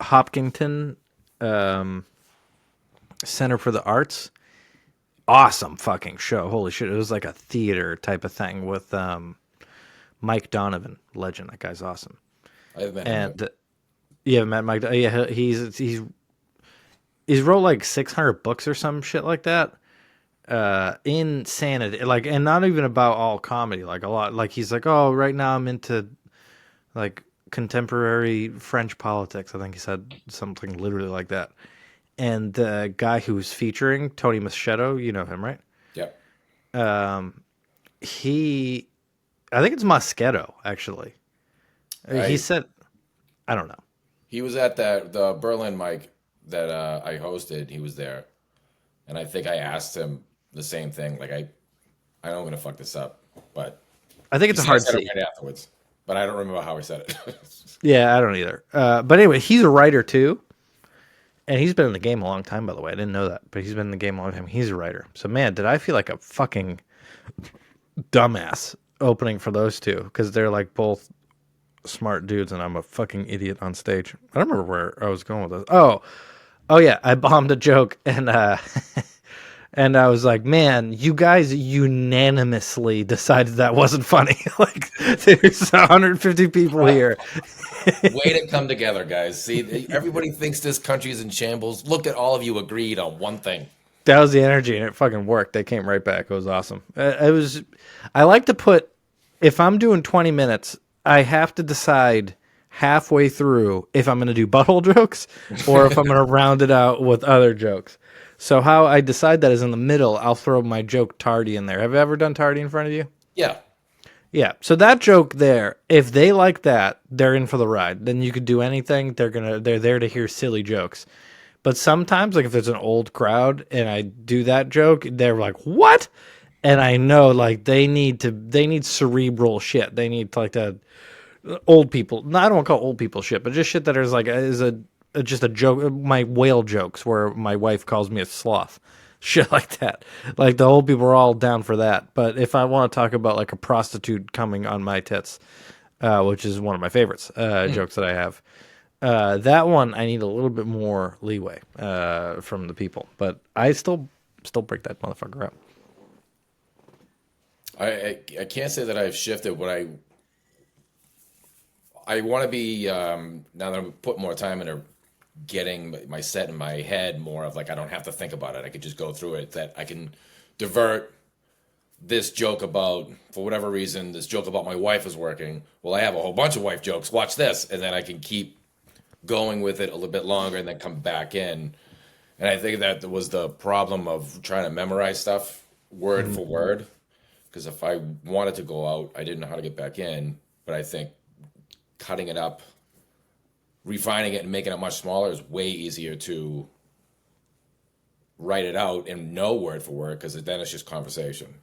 Speaker 1: Hopkinton Center for the Arts. Awesome fucking show. Holy shit. It was like a theater type of thing with Mike Donovan, legend. That guy's awesome.
Speaker 4: I've met him.
Speaker 1: And you haven't met Mike? Yeah, he's wrote like 600 books or some shit like that. Insanity. Like, and not even about all comedy. Like a lot. Like he's like, oh, right now I'm into like contemporary French politics. I think he said something literally like that. And the guy who's featuring Tony Machado, you know him, right?
Speaker 4: Yep.
Speaker 1: He, I think it's Mosquito, actually. He said, I don't know.
Speaker 4: He was at the Berlin mic that I hosted. He was there, and I think I asked him the same thing. Like I know I'm gonna fuck this up, but
Speaker 1: I think it's a hard
Speaker 4: said
Speaker 1: C.
Speaker 4: it right afterwards. But I don't remember how I said it.
Speaker 1: Yeah, I don't either. But anyway, he's a writer too. And he's been in the game a long time, by the way. I didn't know that, but he's been in the game a long time. He's a writer. So, man, did I feel like a fucking dumbass opening for those two because they're like both smart dudes, and I'm a fucking idiot on stage. I don't remember where I was going with this. Oh yeah, I bombed a joke, and and I was like, man, you guys unanimously decided that wasn't funny. Like, there's 150 people here.
Speaker 4: Way to come together, guys. See, everybody thinks this country is in shambles. Look at all of you agreed on one thing.
Speaker 1: That was the energy, and it fucking worked. They came right back. It was awesome. I like to put, if I'm doing 20 minutes, I have to decide halfway through if I'm going to do butthole jokes or if I'm going to round it out with other jokes. So how I decide that is in the middle, I'll throw my joke tardy in there. Have you ever done tardy in front of you?
Speaker 4: Yeah.
Speaker 1: Yeah. So that joke there, if they like that, they're in for the ride. Then you could do anything. They're there to hear silly jokes. But sometimes, like if there's an old crowd and I do that joke, they're like, "What?" And I know like they need cerebral shit. They need like the old people. No, I don't want to call old people shit, but just shit that is like just a joke. My whale jokes where my wife calls me a sloth. Shit like that. Like the old people are all down for that. But if I want to talk about like a prostitute coming on my tits, which is one of my favorites, jokes that I have, that one I need a little bit more leeway from the people. But I still break that motherfucker up.
Speaker 4: I can't say that I've shifted. What I want to be now that I'm putting more time into getting my set in my head more of like I don't have to think about it. I could just go through it. That I can divert this joke about, for whatever reason, this joke about my wife is working. Well, I have a whole bunch of wife jokes. Watch this, and then I can keep going with it a little bit longer and then come back in. And I think that was the problem of trying to memorize stuff word for word. Because if I wanted to go out, I didn't know how to get back in. But I think cutting it up, refining it and making it much smaller is way easier to write it out and know word for word, because then it's just conversation.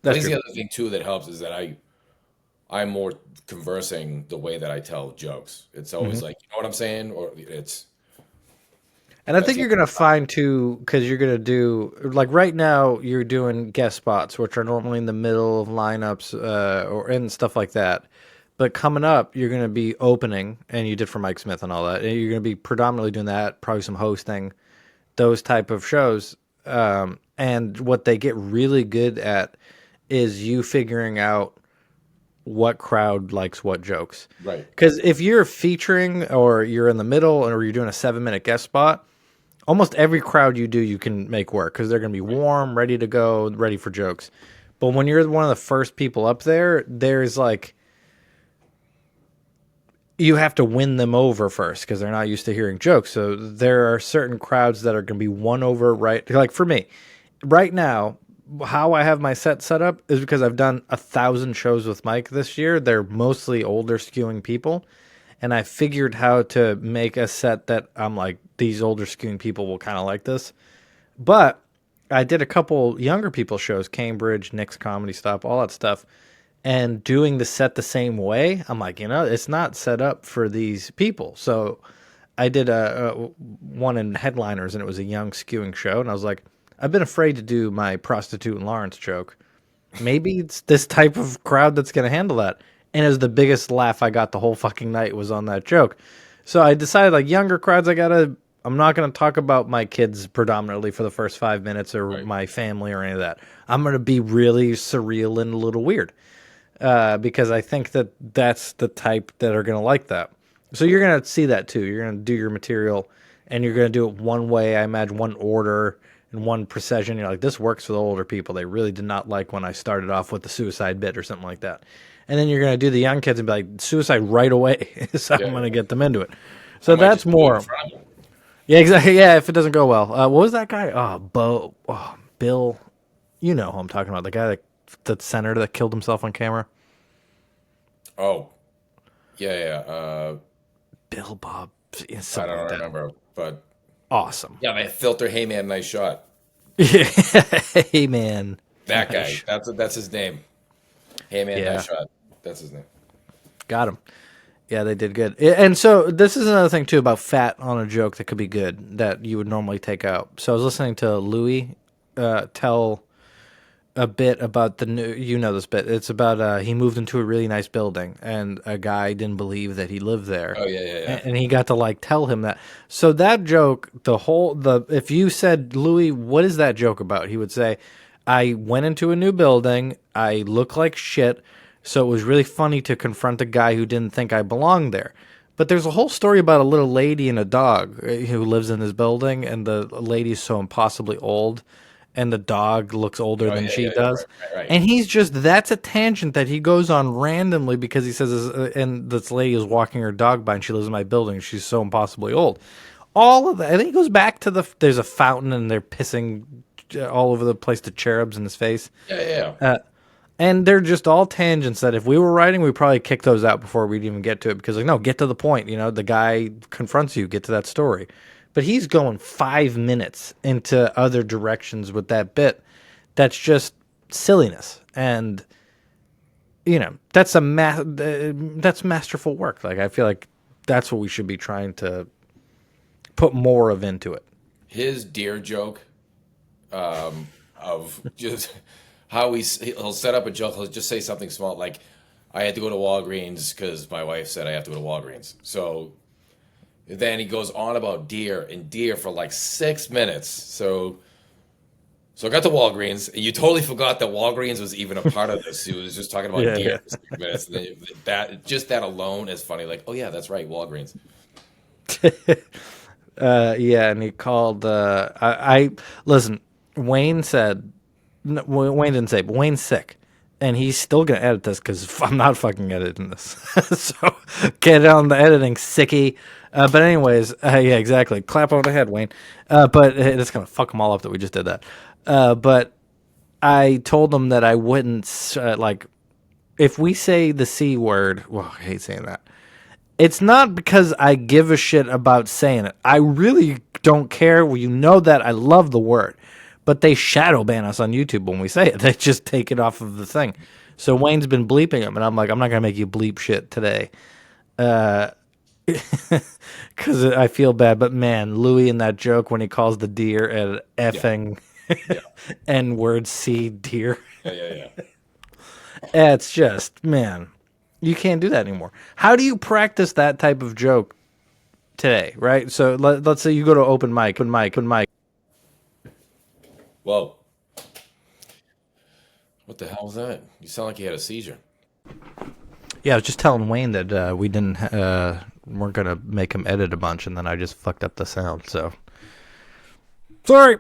Speaker 4: I think the other thing too that helps is that I'm more conversing the way that I tell jokes. It's always like, you know what I'm saying? Or it's...
Speaker 1: And I think you're going to find too, because you're going to do, like right now, you're doing guest spots, which are normally in the middle of lineups and stuff like that. But coming up, you're going to be opening, and you did for Mike Smith and all that. And you're going to be predominantly doing that, probably some hosting, those type of shows. And what they get really good at is you figuring out what crowd likes what jokes.
Speaker 4: Right.
Speaker 1: Because if you're featuring or you're in the middle or you're doing a 7-minute guest spot, almost every crowd you do, you can make work because they're going to be warm, ready to go, ready for jokes. But when you're one of the first people up there, there's like, you have to win them over first because they're not used to hearing jokes. So there are certain crowds that are going to be won over, right? Like for me, right now, how I have my set up is because I've done 1,000 shows with Mike this year. They're mostly older skewing people. And I figured how to make a set that I'm like, these older skewing people will kind of like this. But I did a couple younger people shows, Cambridge, Nick's Comedy Stop, all that stuff. And doing the set the same way, I'm like, it's not set up for these people. So I did a one in Headliners, and it was a young skewing show. And I was like, I've been afraid to do my prostitute and Lawrence joke. Maybe it's this type of crowd that's going to handle that. And it was the biggest laugh I got the whole fucking night was on that joke. So I decided, like, younger crowds, I'm not going to talk about my kids predominantly for the first 5 minutes or my family or any of that. I'm going to be really surreal and a little weird because I think that's the type that are going to like that. So you're going to see that too. You're going to do your material and you're going to do it one way, I imagine, one order and one precision. You're like, this works for the older people. They really did not like when I started off with the suicide bit or something like that. And then you're going to do the young kids and be like, suicide right away is how I'm going to get them into it. So that's more. Yeah, exactly. Yeah, if it doesn't go well. What was that guy? Bill. You know who I'm talking about. The guy the senator that killed himself on camera.
Speaker 4: Oh. Yeah.
Speaker 1: Bill Bob.
Speaker 4: I don't remember, but
Speaker 1: awesome.
Speaker 4: Yeah, man, filter. Hey, man, nice shot.
Speaker 1: Yeah, hey, man.
Speaker 4: That guy. That's his name. Hey, man, nice shot. That's his name.
Speaker 1: Got him. Yeah, they did good. And so this is another thing, too, about fat on a joke that could be good that you would normally take out. So I was listening to Louis tell a bit about the new, this bit. It's about he moved into a really nice building and a guy didn't believe that he lived there.
Speaker 4: Oh, yeah.
Speaker 1: And he got to like tell him that. So that joke, if you said, Louis, what is that joke about? He would say, I went into a new building. I look like shit. So it was really funny to confront a guy who didn't think I belonged there. But there's a whole story about a little lady and a dog who lives in this building, and the lady's so impossibly old, and the dog looks older than she does.
Speaker 4: Right.
Speaker 1: And that's a tangent that he goes on randomly because he says, and this lady is walking her dog by, and she lives in my building. She's so impossibly old. All of that. I think it goes back to there's a fountain, and they're pissing all over the place to cherubs in his face.
Speaker 4: Yeah.
Speaker 1: And they're just all tangents that if we were writing, we'd probably kick those out before we'd even get to it. Because, no, get to the point. The guy confronts you, get to that story. But he's going 5 minutes into other directions with that bit. That's just silliness. And, that's that's masterful work. Like, I feel like that's what we should be trying to put more of into it.
Speaker 4: His deer joke of just... how he'll set up a joke. He'll just say something small like, I had to go to Walgreens because my wife said I have to go to Walgreens. So then he goes on about deer for like 6 minutes. So I got to Walgreens, and you totally forgot that Walgreens was even a part of this. He was just talking about deer for 6 minutes. And then that alone is funny. Like, oh yeah, that's right, Walgreens.
Speaker 1: And he called. Listen. Wayne said. No, Wayne didn't say, but Wayne's sick, and he's still gonna edit this because I'm not fucking editing this. So get on the editing, sickie. But anyways, yeah, exactly. Clap on the head, Wayne. But it's gonna fuck them all up that we just did that. But I told them that I wouldn't if we say the C word. Well, I hate saying that. It's not because I give a shit about saying it. I really don't care. Well, you know that I love the word. But they shadow ban us on YouTube when we say it. They just take it off of the thing. So Wayne's been bleeping him, and I'm like, I'm not going to make you bleep shit today. Because I feel bad. But man, Louis in that joke when he calls the deer an effing N-word C deer.
Speaker 4: Yeah.
Speaker 1: It's just, man. You can't do that anymore. How do you practice that type of joke today, right? So let's say you go to open mic.
Speaker 4: Whoa. What the hell was that? You sound like you had a seizure.
Speaker 1: Yeah, I was just telling Wayne that we didn't weren't gonna make him edit a bunch, and then I just fucked up the sound. So sorry.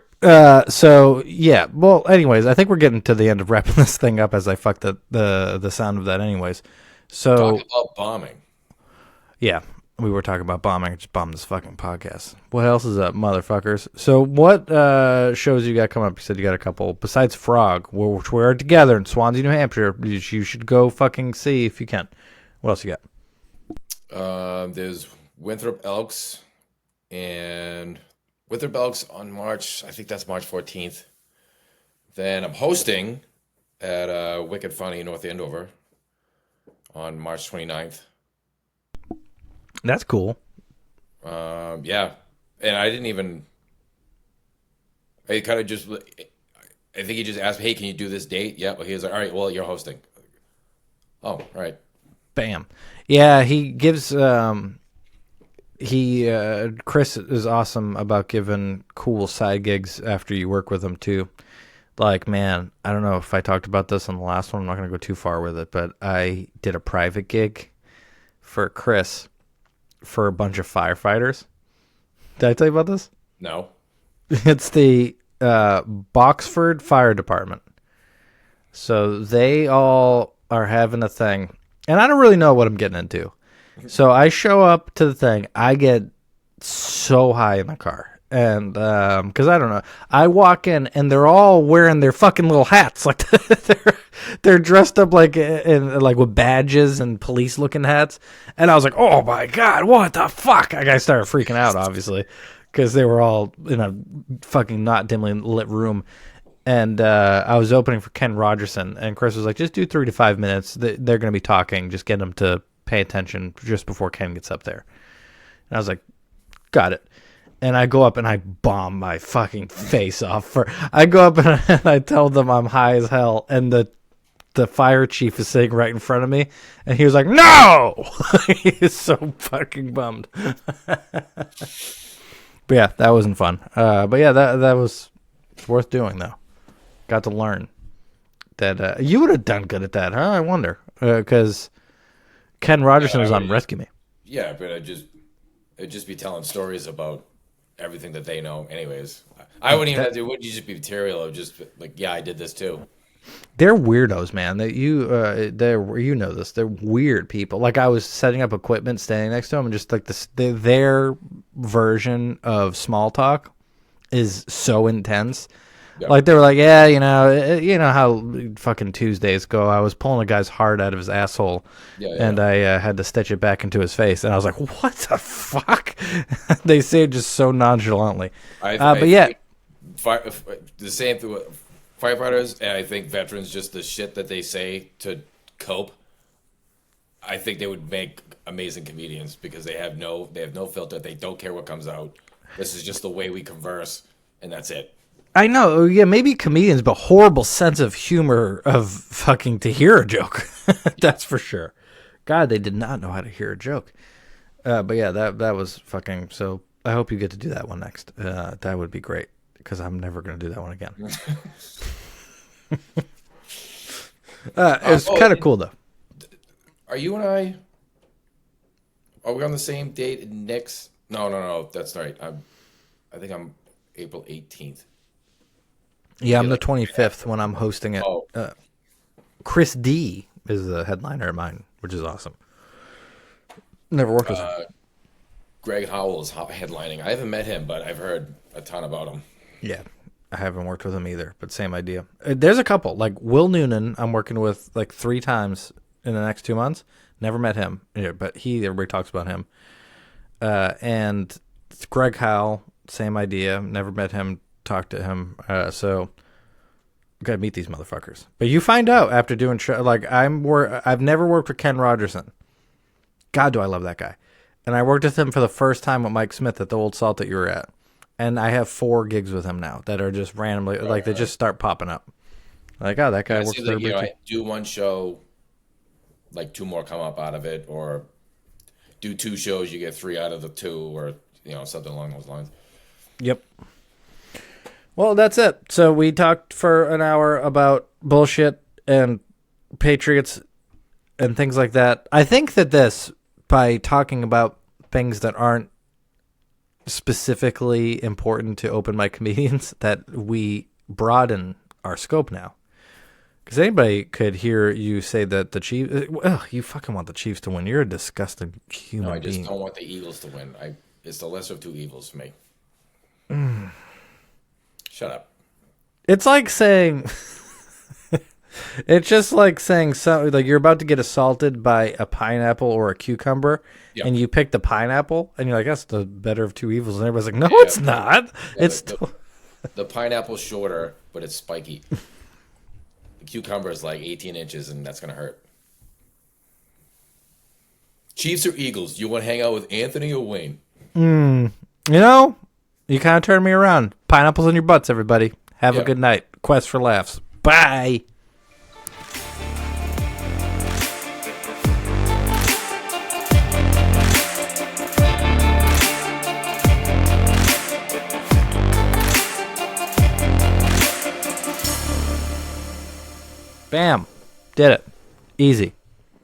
Speaker 1: So yeah. Well, anyways, I think we're getting to the end of wrapping this thing up as I fucked the sound of that. Anyways, so
Speaker 4: Talk about bombing.
Speaker 1: yeah, we were talking about bombing. I just bombed this fucking podcast. What else is up, motherfuckers? So what shows you got coming up? You said you got a couple besides Frog, which we're together in Swansea, New Hampshire. You should go fucking see if you can. What else you got?
Speaker 4: There's Winthrop Elks and Winthrop Elks on March. I think that's March 14th. Then I'm hosting at Wicked Funny in North Andover on March 29th.
Speaker 1: That's cool.
Speaker 4: Yeah, and I didn't even. I kind of just. I think he just asked me, "Hey, can you do this date?" Yeah. Well, he was like, "All right. Well, you're hosting." Oh, all right.
Speaker 1: Bam. Yeah, he gives Chris is awesome about giving cool side gigs after you work with him too. Like, man, I don't know if I talked about this on the last one. I'm not going to go too far with it, but I did a private gig for Chris for a bunch of firefighters. Did I tell you about this?
Speaker 4: No.
Speaker 1: It's the Boxford Fire Department. So they all are having a thing. And I don't really know what I'm getting into. So I show up to the thing. I get so high in the car. And because I don't know. I walk in and they're all wearing their fucking little hats. Like they're dressed up like with badges and police looking hats. And I was like, oh my God, what the fuck? I started freaking out, obviously. Because they were all in a fucking not dimly lit room. And I was opening for Ken Rogerson, and Chris was like, just do 3 to 5 minutes. They're going to be talking. Just get them to pay attention just before Ken gets up there. And I was like, got it. And I go up and I bomb my fucking face off. I go up and I tell them I'm high as hell, and the fire chief is sitting right in front of me, and he was like, no! He is so fucking bummed. But yeah, that wasn't fun. But yeah, that was worth doing, though. Got to learn that you would have done good at that, huh? I wonder, because Ken Rogerson was on Rescue Me.
Speaker 4: Yeah, but I'd just be telling stories about everything that they know. Anyways, I wouldn't even have to. It would just be material of just like, yeah, I did this too.
Speaker 1: They're weirdos, man. You know this. They're weird people. Like, I was setting up equipment, standing next to them, and just like their version of small talk is so intense. Yeah. Like, they were like, yeah, you know how fucking Tuesdays go. I was pulling a guy's heart out of his asshole, and I had to stitch it back into his face. And I was like, what the fuck? They say it just so nonchalantly. But yeah.
Speaker 4: The same thing with firefighters, and I think veterans, just the shit that they say to cope, I think they would make amazing comedians because they have no filter. They don't care what comes out. This is just the way we converse, and that's it.
Speaker 1: I know, yeah, maybe comedians, but horrible sense of humor of fucking to hear a joke. That's for sure. God, they did not know how to hear a joke. But yeah, that was fucking, so I hope you get to do that one next. That would be great, because I'm never going to do that one again. It was kind of cool, though.
Speaker 4: Are you and are we on the same date next? No, that's right. I think I'm April 18th.
Speaker 1: Yeah, I'm the 25th when I'm hosting it.
Speaker 4: Oh.
Speaker 1: Chris D is the headliner of mine, which is awesome. Never worked with him.
Speaker 4: Greg Howell is headlining. I haven't met him, but I've heard a ton about him.
Speaker 1: Yeah, I haven't worked with him either, but same idea. There's a couple, like Will Noonan, I'm working with like 3 times in the next 2 months. Never met him, but everybody talks about him. And Greg Howell, same idea. Never met him, talked to him. So gotta meet these motherfuckers. But you find out after doing like I've never worked with Ken Rogerson. God, do I love that guy. And I worked with him for the first time with Mike Smith at the Old Salt that you were at. And I have 4 gigs with him now that are just randomly, like, they just start popping up. Like, oh, that guy works with everybody.
Speaker 4: I do one show like 2 more come up out of it, or do 2 shows, you get 3 out of the 2, or something along those lines.
Speaker 1: Yep. Well, that's it. So we talked for an hour about bullshit and Patriots and things like that. I think that by talking about things that aren't specifically important to open mic comedians, that we broaden our scope now. Because anybody could hear you say that the Chiefs... you fucking want the Chiefs to win. You're a disgusting human
Speaker 4: No, I just
Speaker 1: being.
Speaker 4: don't want the Eagles to win. It's the lesser of 2 evils for me. Shut up.
Speaker 1: It's like saying... It's just like saying something like you're about to get assaulted by a pineapple or a cucumber, and you pick the pineapple, and you're like, "That's the better of 2 evils." And everybody's like, "No, it's not.
Speaker 4: Yeah,
Speaker 1: it's
Speaker 4: the pineapple's shorter, but it's spiky. The cucumber is like 18 inches, and that's gonna hurt. Chiefs or Eagles? You want to hang out with Anthony or Wayne?
Speaker 1: You kind of turned me around. Pineapples in your butts, everybody. Have a good night. Quest for laughs. Bye. Bam. Did it. Easy.